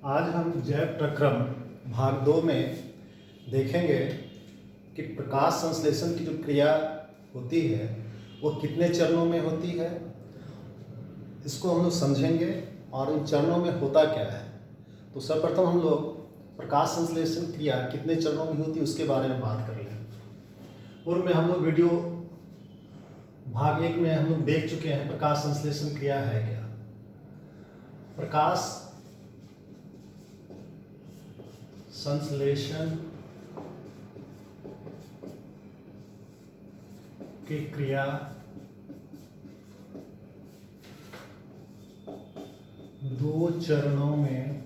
आज हम जैव प्रक्रम भाग 2 में देखेंगे कि प्रकाश संश्लेषण की जो क्रिया होती है वो कितने चरणों में होती है। इसको हम लोग समझेंगे और इन चरणों में होता क्या है। तो सर्वप्रथम हम लोग प्रकाश संश्लेषण क्रिया कितने चरणों में होती है उसके बारे में बात कर लें। पूर्व में हम लोग वीडियो भाग 1 में हम लोग देख चुके हैं प्रकाश संश्लेषण क्रिया है क्या। प्रकाश संश्लेषण की क्रिया दो चरणों में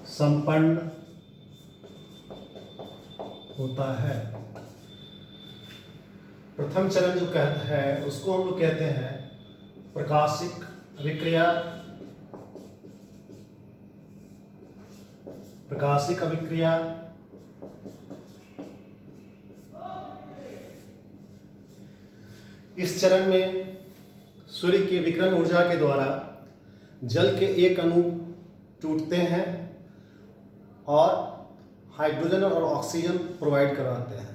संपन्न होता है। प्रथम चरण जो कहता है उसको हम लोग कहते हैं प्रकाशिक अभिक्रिया। प्रकाशिक अभिक्रिया इस चरण में सूर्य की विकिरण ऊर्जा के द्वारा जल के एक अणु टूटते हैं और हाइड्रोजन और ऑक्सीजन प्रोवाइड करवाते हैं।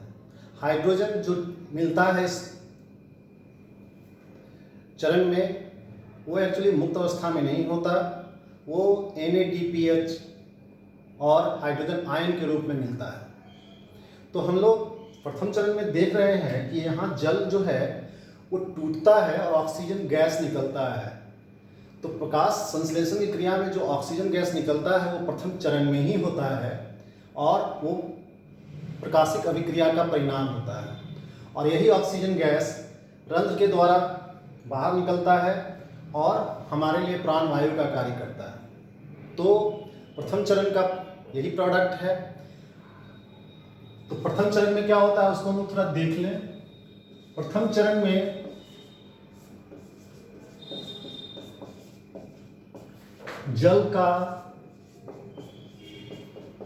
हाइड्रोजन जो मिलता है इस चरण में वो एक्चुअली मुक्त अवस्था में नहीं होता, वो NADPH और हाइड्रोजन आयन के रूप में मिलता है। तो हम लोग प्रथम चरण में देख रहे हैं कि यहाँ जल जो है वो टूटता है और ऑक्सीजन गैस निकलता है। तो प्रकाश संश्लेषण की क्रिया में जो ऑक्सीजन गैस निकलता है वो प्रथम चरण में ही होता है और वो प्रकाशिक अभिक्रिया का परिणाम होता है। और यही ऑक्सीजन गैस रंध्र के द्वारा बाहर निकलता है और हमारे लिए प्राणवायु का कार्य करता है। तो प्रथम चरण का यही प्रोडक्ट है। तो प्रथम चरण में क्या होता है उसको हम थोड़ा देख लें। प्रथम चरण में जल का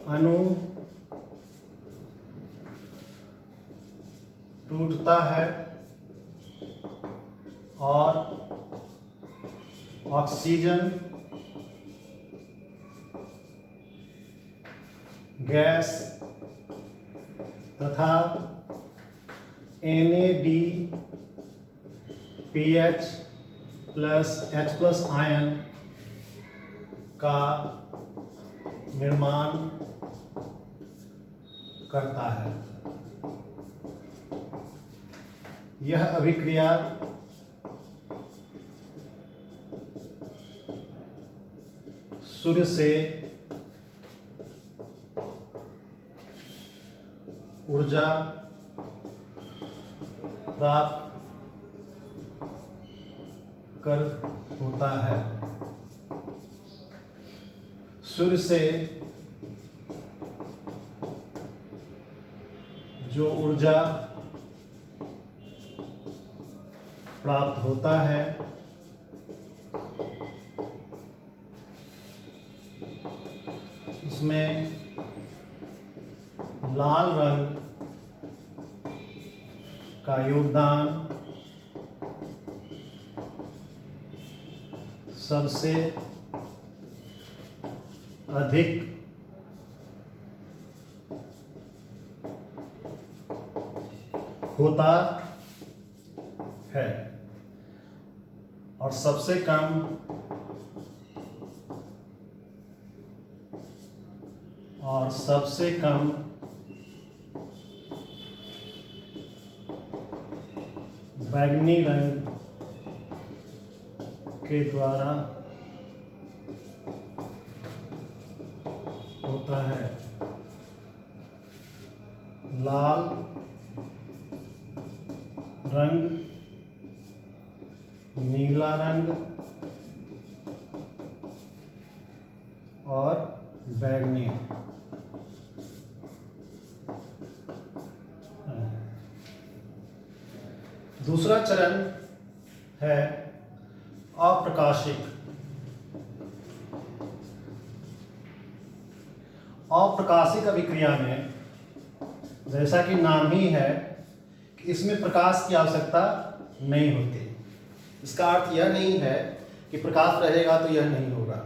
अणु टूटता है और ऑक्सीजन गैस तथा NADPH plus H plus ion का निर्माण करता है। यह अभिक्रिया सूर्य से ऊर्जा प्राप्त कर होता है। सूर्य से जो ऊर्जा प्राप्त होता है उसमें लाल रंग का योगदान सबसे अधिक होता है और सबसे कम बैंगनी रंग के द्वारा होता है। लाल रंग, नीला रंग और बैंगनी। दूसरा चरण है अप्रकाशिक। अप्रकाशिक अभिक्रिया में जैसा कि नाम ही है कि इसमें प्रकाश की आवश्यकता नहीं होती। इसका अर्थ यह नहीं है कि प्रकाश रहेगा तो यह नहीं होगा।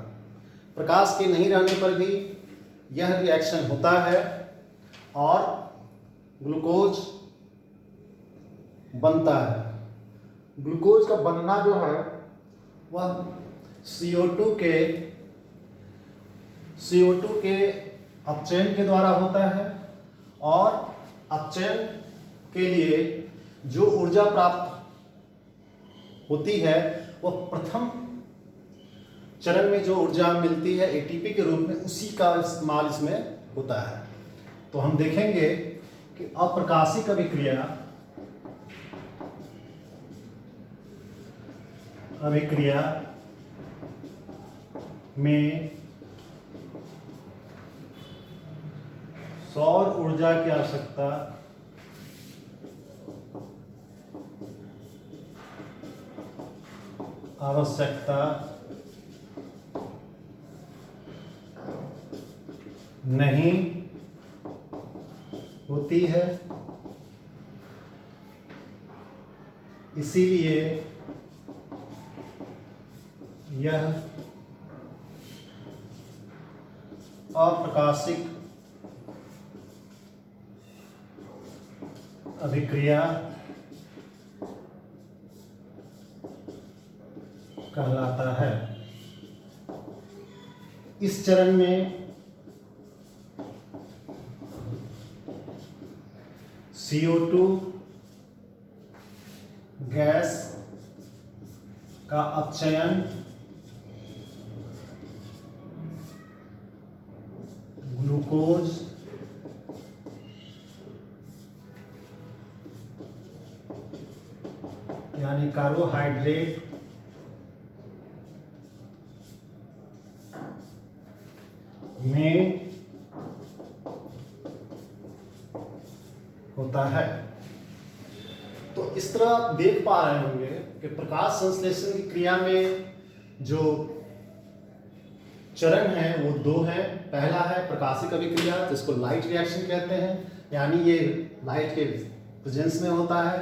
प्रकाश के नहीं रहने पर भी यह रिएक्शन होता है और ग्लूकोज बनता है। ग्लूकोज का बनना जो है वह CO2 के अपचयन के द्वारा होता है और अपचयन के लिए जो ऊर्जा प्राप्त होती है वह प्रथम चरण में जो ऊर्जा मिलती है ATP के रूप में, उसी का इस्तेमाल इसमें होता है। तो हम देखेंगे कि अप्रकाशिक अभिक्रिया में सौर ऊर्जा की आवश्यकता नहीं होती है, इसीलिए यह अप्रकाशिक अभिक्रिया कहलाता है। इस चरण में CO2 गैस का अपचयन ग्लूकोज यानी कार्बोहाइड्रेट में होता है। तो इस तरह आप देख पा रहे होंगे कि प्रकाश संश्लेषण की क्रिया में जो चरण है वो दो है। पहला है प्रकाशिक अभिक्रिया जिसको लाइट रिएक्शन कहते हैं, यानी ये लाइट के प्रेजेंस में होता है,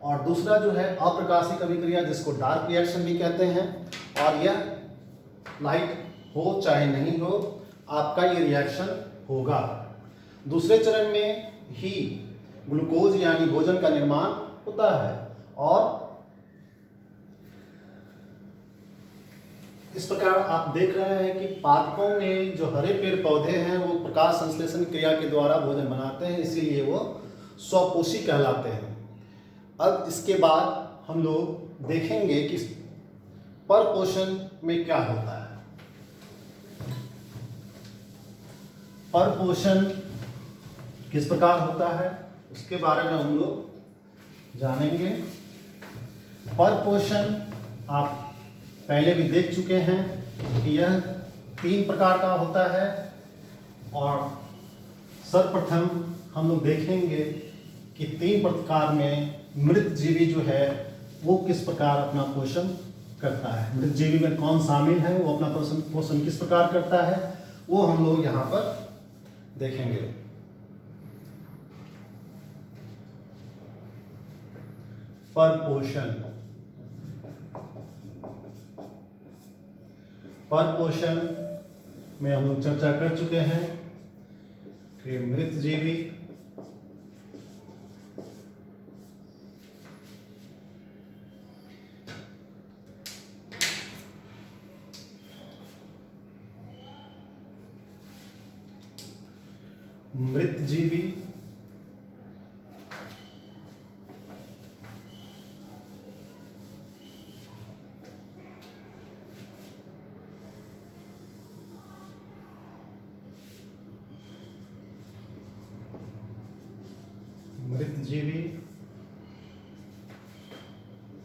और दूसरा जो है अप्रकाशिक अभिक्रिया जिसको डार्क रिएक्शन भी कहते हैं, और यह लाइट हो चाहे नहीं हो आपका ये रिएक्शन होगा। दूसरे चरण में ही ग्लूकोज यानी भोजन का निर्माण होता है और इस प्रकार आप देख रहे हैं कि पादपों में जो हरे पेड़ पौधे हैं वो प्रकाश संश्लेषण क्रिया के द्वारा भोजन बनाते हैं, इसीलिए वो स्वपोषी कहलाते हैं। अब इसके बाद हम लोग देखेंगे कि परपोषण में क्या होता है। परपोषण किस प्रकार होता है उसके बारे में हम लोग जानेंगे। परपोषण आप पहले भी देख चुके हैं कि यह 3 प्रकार का होता है, और सर्वप्रथम हम लोग देखेंगे कि 3 प्रकार में मृत जीवी जो है वो किस प्रकार अपना पोषण करता है। मृत जीवी में कौन शामिल है, वो अपना पोषण किस प्रकार करता है, वो हम लोग यहाँ पर देखेंगे। परपोषण में हम लोग चर्चा कर चुके हैं कि मृत जीवी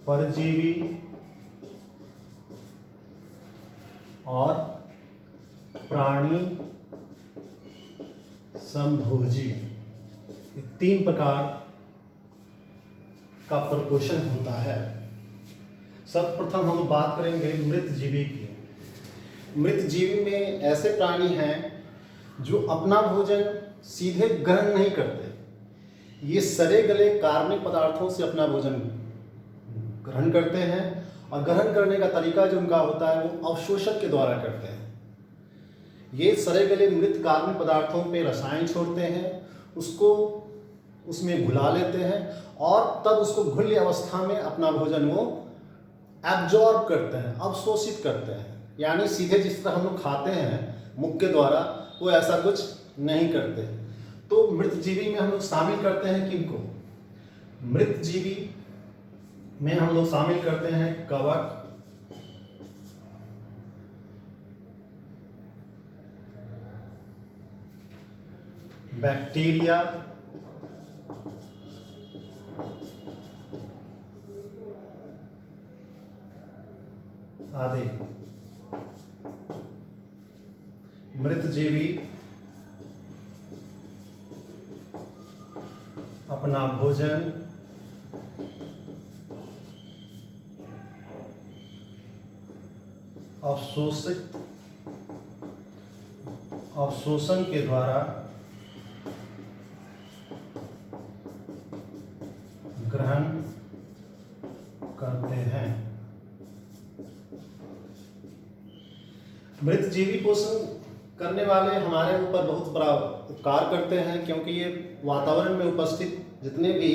परजीवी और प्राणी समभोजी, ये 3 प्रकार का परपोषण होता है। सर्वप्रथम हम बात करेंगे मृत जीवी की। मृत जीवी में ऐसे प्राणी हैं जो अपना भोजन सीधे ग्रहण नहीं करते, ये सड़े गले कार्बनिक पदार्थों से अपना भोजन ग्रहण करते हैं और ग्रहण करने का तरीका जो उनका होता है वो अवशोषण के द्वारा करते हैं। ये सड़े गले मृत कार्बनिक पदार्थों पे रसायन छोड़ते हैं, उसको उसमें घुला लेते हैं और तब उसको घुल्य अवस्था में अपना भोजन वो एब्जॉर्ब करते हैं, अवशोषित करते हैं। यानी सीधे जिस तरह हम लोग खाते हैं मुख के द्वारा, वो ऐसा कुछ नहीं करते। तो मृत जीवी में हम लोग शामिल करते हैं किनको? मृत जीवी में हम लोग शामिल करते हैं कवक, बैक्टीरिया, आदि। मृत जीवी अपना भोजन अवशोषण के द्वारा ग्रहण करते हैं। मृत जीवी पोषण करने वाले हमारे ऊपर बहुत बड़ा उपकार करते हैं, क्योंकि ये वातावरण में उपस्थित जितने भी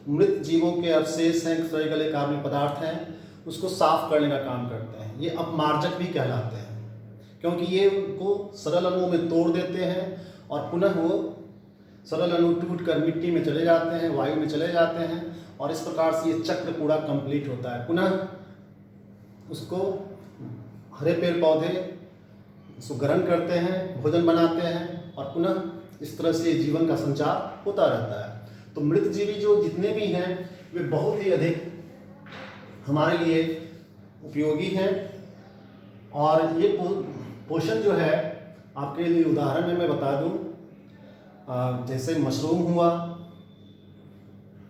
मृत जीवों के अवशेष हैं, सड़े गले कार्बनिक पदार्थ हैं, उसको साफ करने का काम करते हैं। ये अपमार्जक भी कहलाते हैं, क्योंकि ये उनको सरल अणुओं में तोड़ देते हैं और पुनः वो सरल अणु टूट कर मिट्टी में चले जाते हैं, वायु में चले जाते हैं, और इस प्रकार से ये चक्र पूरा कंप्लीट होता है। पुनः उसको हरे पेड़ पौधे उसको ग्रहण करते हैं, भोजन बनाते हैं, और पुनः इस तरह से जीवन का संचार होता रहता है। तो मृत जीवी जो जितने भी हैं वे बहुत ही अधिक हमारे लिए उपयोगी हैं। और ये पोषण जो है, आपके लिए उदाहरण में मैं बता दूं, जैसे मशरूम हुआ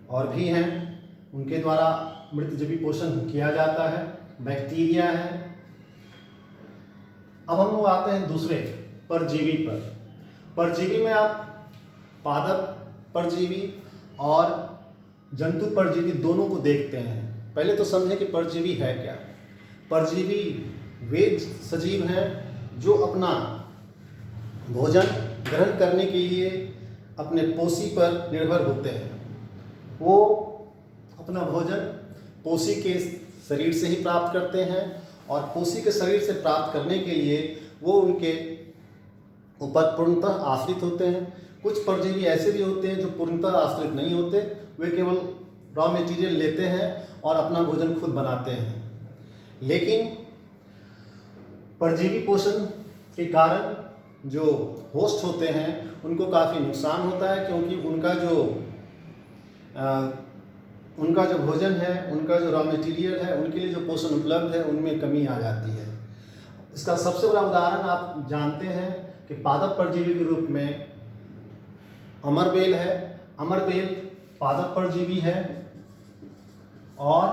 और भी हैं, उनके द्वारा मृत जीवी पोषण किया जाता है। बैक्टीरिया है। अब हम लोग आते हैं दूसरे परजीवी पर। परजीवी में आप पादप परजीवी और जंतु परजीवी दोनों को देखते हैं। पहले तो समझें कि परजीवी है क्या। परजीवी वे सजीव हैं जो अपना भोजन ग्रहण करने के लिए अपने पोषी पर निर्भर होते हैं। वो अपना भोजन पोषी के शरीर से ही प्राप्त करते हैं, और पोषी के शरीर से प्राप्त करने के लिए वो उनके ऊपर पूर्णतः आश्रित होते हैं। कुछ परजीवी ऐसे भी होते हैं जो पूर्णतः आश्रित नहीं होते, वे केवल रॉ मटेरियल लेते हैं और अपना भोजन खुद बनाते हैं। लेकिन परजीवी पोषण के कारण जो होस्ट होते हैं उनको काफ़ी नुकसान होता है, क्योंकि उनका जो भोजन है, उनका जो रॉ मटेरियल है, उनके लिए जो पोषण उपलब्ध है उनमें कमी आ जाती है। इसका सबसे बड़ा उदाहरण आप जानते हैं कि पादप परजीवी के रूप में अमरबेल है। अमरबेल पादप परजीवी है और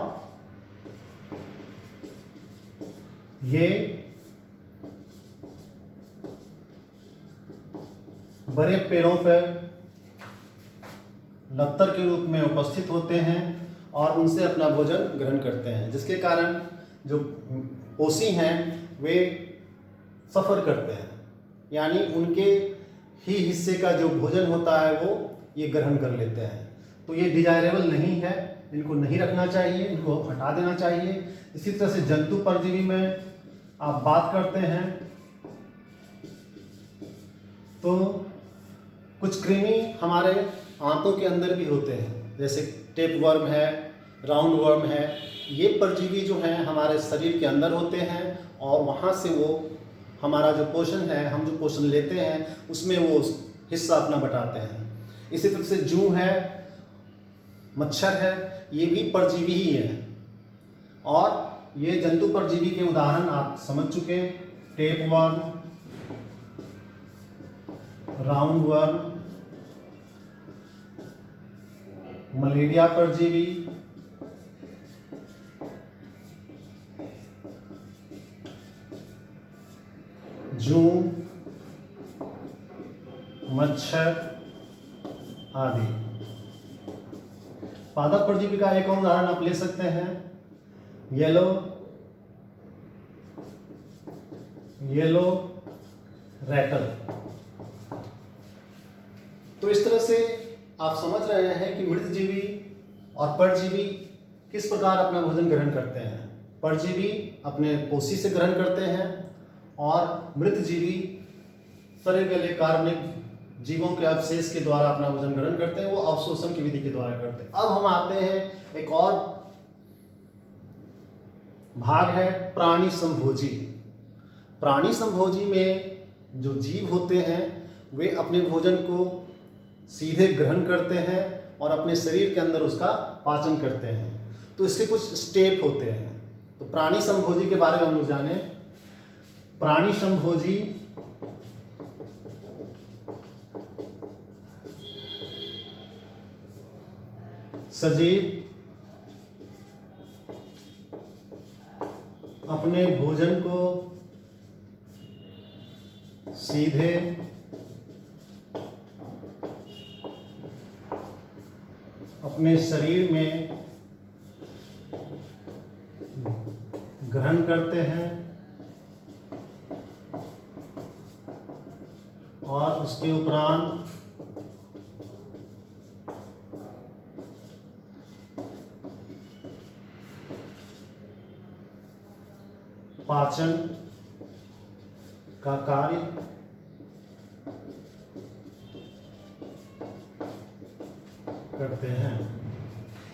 ये बड़े पेड़ों पर लतर के रूप में उपस्थित होते हैं और उनसे अपना भोजन ग्रहण करते हैं, जिसके कारण जो पोषी हैं वे सफ़र करते हैं, यानी उनके ही हिस्से का जो भोजन होता है वो ये ग्रहण कर लेते हैं। तो ये डिजायरेबल नहीं है, इनको नहीं रखना चाहिए, इनको हटा देना चाहिए। इसी तरह से जंतु परजीवी में आप बात करते हैं तो कुछ कृमि हमारे आंतों के अंदर भी होते हैं, जैसे टेप वर्म है, राउंड वर्म है। ये परजीवी जो हैं हमारे शरीर के अंदर होते हैं और वहाँ से वो हमारा जो पोषण है, हम जो पोषण लेते हैं उसमें वो हिस्सा अपना बटाते हैं। इसी तरह से जूं है, मच्छर है, ये भी परजीवी ही है। और ये जंतु परजीवी के उदाहरण आप समझ चुके हैं, tape worm, round worm, malaria परजीवी, जूं, मच्छर आदि। पादप परजीवी का एक और उदाहरण आप ले सकते हैं, येलो येलो रैटल। तो इस तरह से आप समझ रहे हैं कि मृतजीवी और परजीवी किस प्रकार अपना भोजन ग्रहण करते हैं। परजीवी अपने कोशी से ग्रहण करते हैं और मृतजीवी सड़े गले कार्बनिक जीवों के अवशेष के द्वारा अपना भोजन ग्रहण करते हैं, वो अवशोषण की विधि के द्वारा करते हैं। अब हम आते हैं एक और भाग है प्राणी संभोजी। प्राणी संभोजी में जो जीव होते हैं वे अपने भोजन को सीधे ग्रहण करते हैं और अपने शरीर के अंदर उसका पाचन करते हैं। तो इसके कुछ स्टेप होते हैं। तो प्राणी संभोजी के बारे में हम लोग जाने। प्राणी संभोजी सजीव अपने भोजन को सीधे अपने शरीर में ग्रहण करते हैं और उसके उपरांत पाचन का कार्य करते हैं।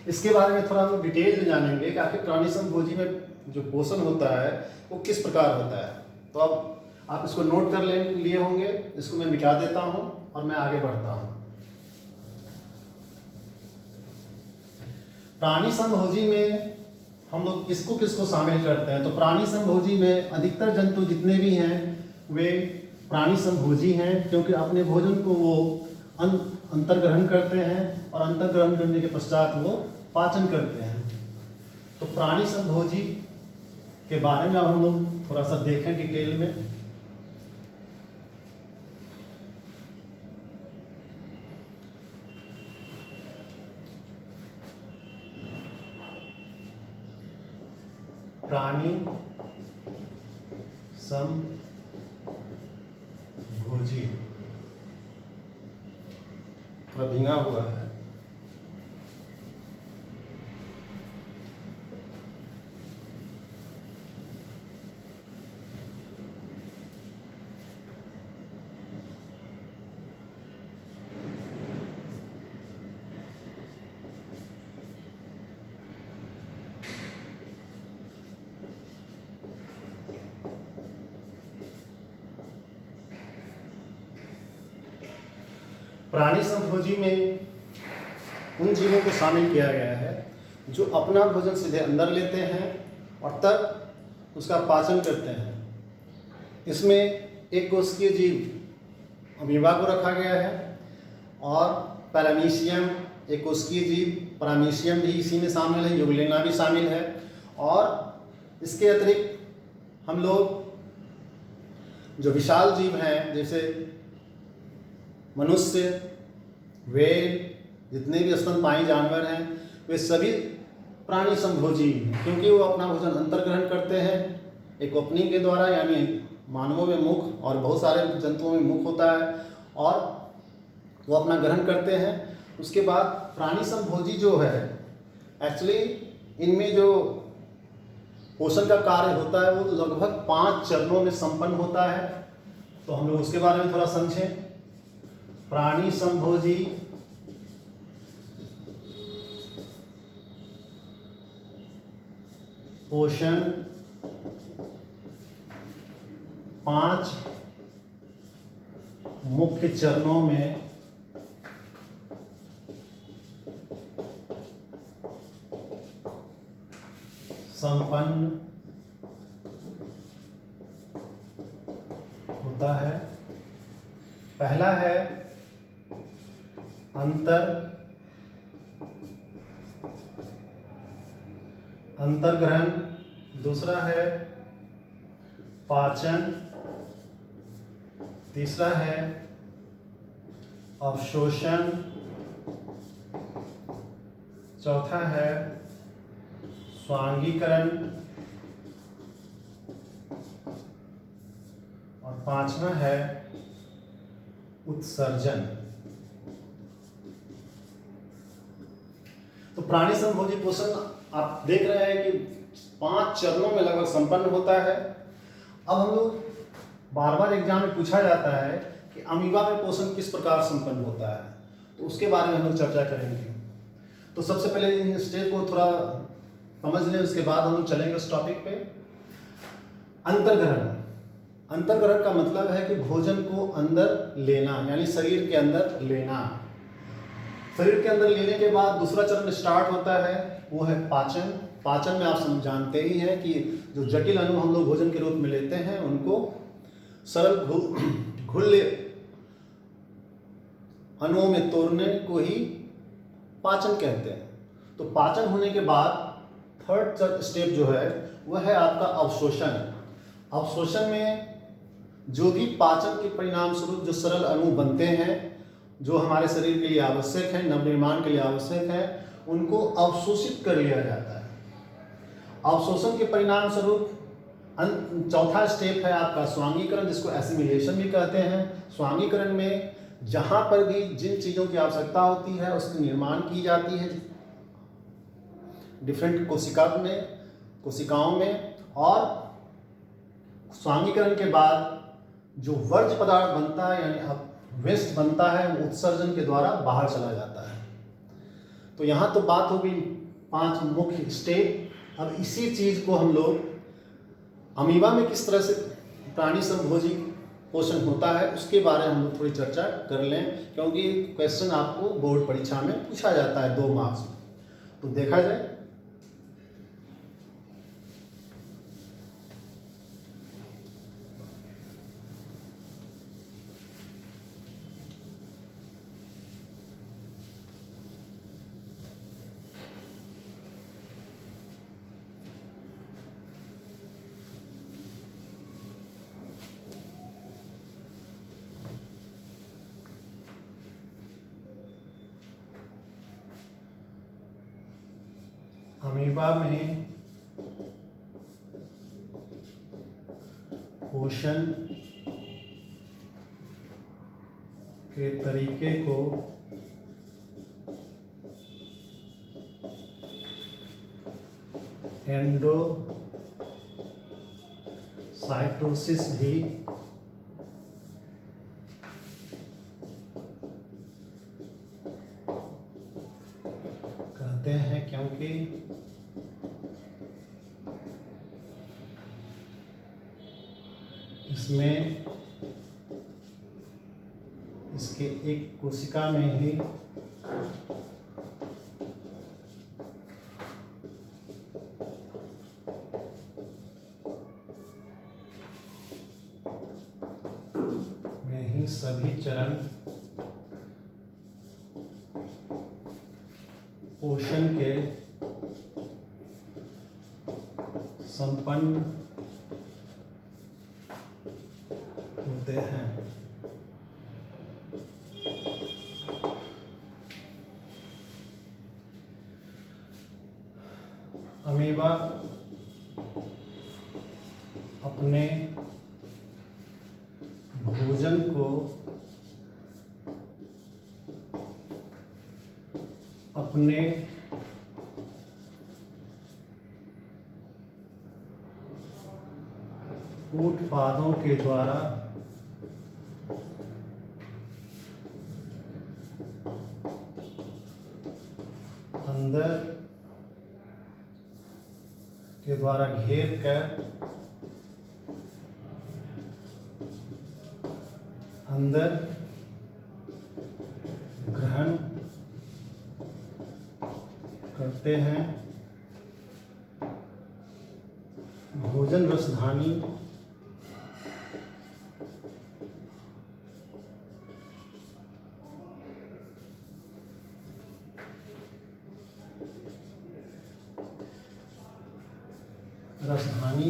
इसके बारे में थोड़ा हम डिटेल में जानेंगे कि आखिर प्राणी संभोजी में जो पोषण होता है वो किस प्रकार होता है। तो अब आप इसको नोट कर लिए होंगे, इसको मैं मिटा देता हूं और मैं आगे बढ़ता हूं। प्राणी संभोजी में हम लोग किसको किसको शामिल करते हैं। तो प्राणी संभोजी में अधिकतर जंतु जितने भी हैं वे प्राणी संभोजी हैं, क्योंकि अपने भोजन को वो अंतर्ग्रहण करते हैं और अंतर्ग्रहण करने के पश्चात वो पाचन करते हैं। तो प्राणी संभोजी के बारे में अब हम लोग थोड़ा सा देखें डिटेल में। प्राणी संभोजी थोड़ा भींगा हुआ है। प्राणी संभोजी में उन जीवों को शामिल किया गया है जो अपना भोजन सीधे अंदर लेते हैं और तब उसका पाचन करते हैं। इसमें एक कोशिकीय जीव अमीबा को रखा गया है और पैरामीशियम एक कोशिकीय जीव पैरामीशियम भी इसी में शामिल है, यूग्लेना भी शामिल है। और इसके अतिरिक्त हम लोग जो विशाल जीव हैं जैसे मनुष्य, व्हेल, जितने भी स्तनपायी जानवर हैं वे सभी प्राणी संभोजी हैं, क्योंकि वो अपना भोजन अंतर्ग्रहण करते हैं एक ओपनिंग के द्वारा, यानी मानवों में मुख और बहुत सारे जंतुओं में मुख होता है और वो अपना ग्रहण करते हैं। उसके बाद प्राणी संभोजी जो है एक्चुअली इनमें जो पोषण का कार्य होता है वो लगभग 5 चरणों में संपन्न होता है। तो हम लोग उसके बारे में थोड़ा समझें। प्राणी संभोजी पोषण 5 मुख्य चरणों में संपन्न होता है। पहला है अंतर्ग्रहण, दूसरा है पाचन, तीसरा है अवशोषण, चौथा है स्वांगीकरण, पांचवा है उत्सर्जन। तो प्राणी संभोजी पोषण आप देख रहे हैं कि 5 चरणों में लगभग संपन्न होता है। अब हम लोग बार बार एग्जाम में पूछा जाता है कि अमीबा में पोषण किस प्रकार संपन्न होता है, तो उसके बारे में हम लोग चर्चा करेंगे। तो सबसे पहले इन स्टेप को थोड़ा समझ लें, उसके बाद हम लोग चलेंगे उस टॉपिक पे। अंतर्ग्रहण। अंतर्ग्रहण का मतलब है कि भोजन को अंदर लेना, यानी शरीर के अंदर लेना। शरीर के अंदर लेने के बाद दूसरा चरण स्टार्ट होता है, वो है पाचन। पाचन में आप जानते ही हैं कि जो जटिल अणु हम लोग भोजन के रूप में लेते हैं उनको सरल घुल्ले अणुओं में तोड़ने को ही पाचन कहते हैं। तो पाचन होने के बाद थर्ड स्टेप जो है वह है आपका अवशोषण। अवशोषण में जो भी पाचन के परिणाम स्वरूप जो सरल अणु बनते हैं, जो हमारे शरीर के लिए आवश्यक है, नवनिर्माण के लिए आवश्यक है, उनको अवशोषित कर लिया जाता है। अवशोषण के परिणाम स्वरूप चौथा स्टेप है आपका स्वांगीकरण, जिसको एसिमिलेशन भी कहते हैं। स्वांगीकरण में जहाँ पर भी जिन चीज़ों की आवश्यकता होती है उसकी निर्माण की जाती है डिफरेंट कोशिकाओं में, और स्वांगीकरण के बाद जो वर्ज्य पदार्थ बनता है यानी वेस्ट बनता है वो उत्सर्जन के द्वारा बाहर चला जाता है। तो यहाँ तो बात हो गई 5 मुख्य स्टेप। अब इसी चीज़ को हम लोग अमीबा में किस तरह से प्राणी संभोजी पोषण होता है उसके बारे में हम लोग थोड़ी चर्चा कर लें, क्योंकि क्वेश्चन आपको बोर्ड परीक्षा में पूछा जाता है 2 मार्क्स में। तो देखा जाए, अमीबा में पोषण के तरीके को एंडोसाइटोसिस भी कहते हैं, क्योंकि इसमें इसके एक कोशिका में ही सभी चरण पोषण के संपन्न होते हैं। अमीबा अपने भोजन को अपने उत्पादों के द्वारा अंदर के द्वारा घेर कर अंदर ग्रहण करते हैं। भोजन रसधानी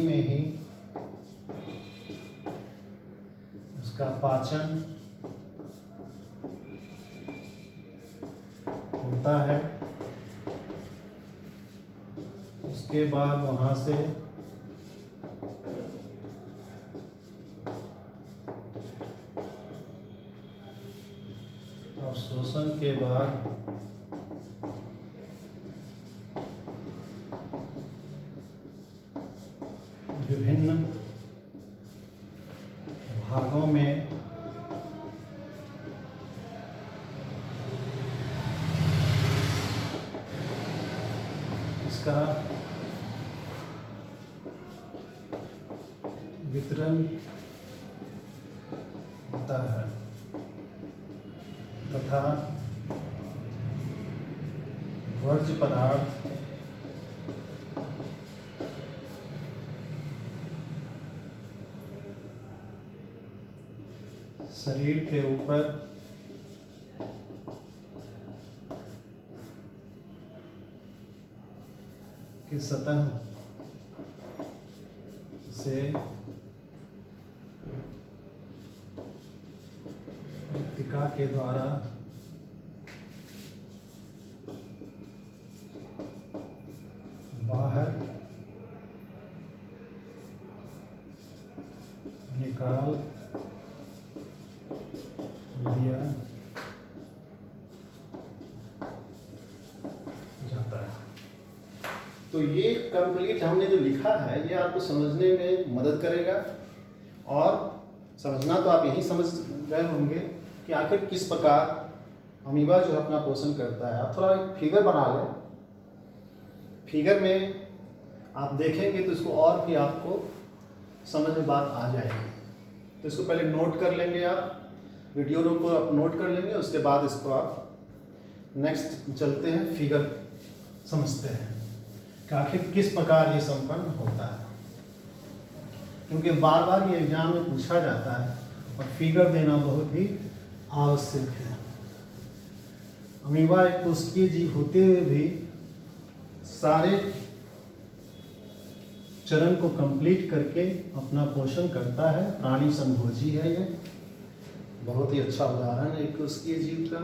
में ही उसका पाचन होता है। उसके बाद वहां से विभिन्न भागों में इसका वितरण होता है तथा वर्ज्य पदार्थ शरीर के ऊपर की सतह से मृत्तिका के द्वारा बाहर निकाल लिया जाता है। तो ये कंप्लीट हमने जो लिखा है ये आपको समझने में मदद करेगा, और समझना तो आप यही समझ गए होंगे कि आखिर किस प्रकार अमीबा जो है अपना पोषण करता है। आप थोड़ा एक फिगर बना लें, फिगर में आप देखेंगे तो इसको और भी आपको समझ में बात आ जाएगी। तो इसको पहले नोट कर लेंगे, आप वीडियो को आप नोट कर लेंगे, उसके बाद इसको आप नेक्स्ट चलते हैं, फिगर समझते हैं कि आखिर किस प्रकार ये संपन्न होता है, क्योंकि बार बार ये एग्जाम में पूछा जाता है और फिगर देना बहुत ही आवश्यक है। अमीबा एक कोशिकीय जीव होते हुए भी सारे चरण को कंप्लीट करके अपना पोषण करता है। प्राणी संभोजी है, ये बहुत ही अच्छा उदाहरण है एक कोशिकीय जीव का।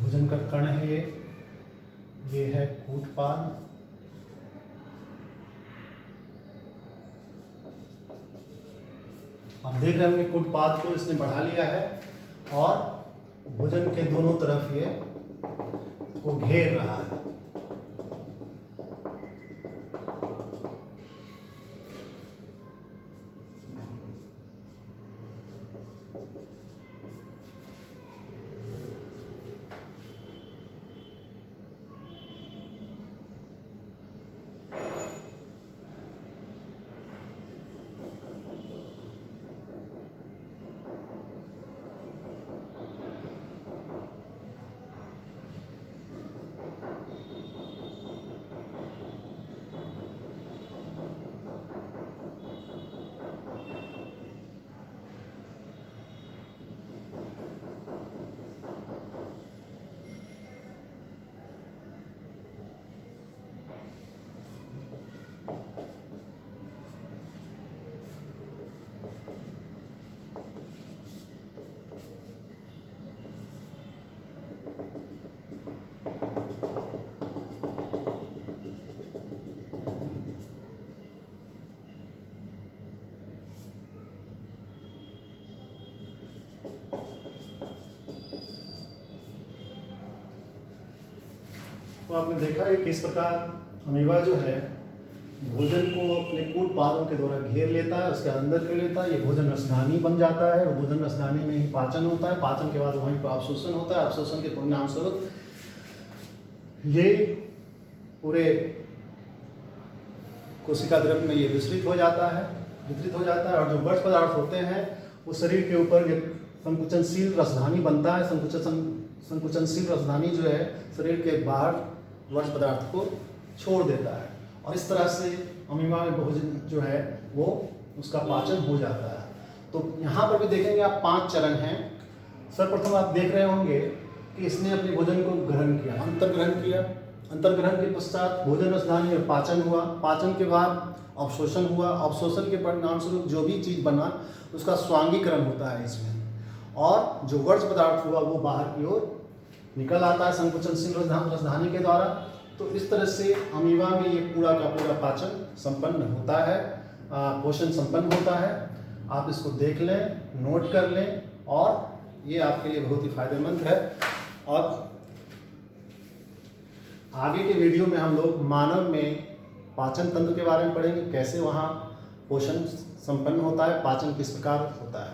भोजन का कण है ये है कूटपाद। आप देख रहे होंगे कूटपाद को इसने बढ़ा लिया है और भोजन के दोनों तरफ ये को घेर रहा है। तो आपने देखा है किस प्रकार अमीबा जो है भोजन को अपने कूटपादों के द्वारा घेर लेता है, उसके अंदर कर लेता है। ये भोजन रसधानी बन जाता है और भोजन रसधानी में ही पाचन होता है। पाचन के बाद वहीं पर अवशोषण होता है। अवशोषण के परिणाम स्वरूप ये पूरे कोशिका द्रव्य में ये वितरित हो जाता है और जो वर्ज्य पदार्थ होते हैं वो शरीर के ऊपर संकुचनशील रसधानी बनता है। संकुचनशील रसधानी जो है शरीर के बाहर वर्ज्य पदार्थ को छोड़ देता है और इस तरह से अमीबा में भोजन जो है वो उसका पाचन हो जाता है। तो यहाँ पर भी देखेंगे आप 5 चरण हैं। सर्वप्रथम आप देख रहे होंगे कि इसने अपने भोजन को ग्रहण किया, अंतर्ग्रहण किया। अंतर्ग्रहण के पश्चात भोजन रसधानी में पाचन हुआ, पाचन के बाद अवशोषण हुआ, अवशोषण के परिणाम स्वरूप जो भी चीज़ बना उसका स्वांगीकरण होता है इसमें, और जो वर्ज्य पदार्थ हुआ वो बाहर की ओर निकल आता है संकुचनशील रसधानी के द्वारा। तो इस तरह से अमीबा में ये पूरा का पूरा पाचन संपन्न होता है, पोषण संपन्न होता है। आप इसको देख लें, नोट कर लें और ये आपके लिए बहुत ही फायदेमंद है। और आगे के वीडियो में हम लोग मानव में पाचन तंत्र के बारे में पढ़ेंगे, कैसे वहाँ पोषण संपन्न होता है, पाचन किस प्रकार होता है।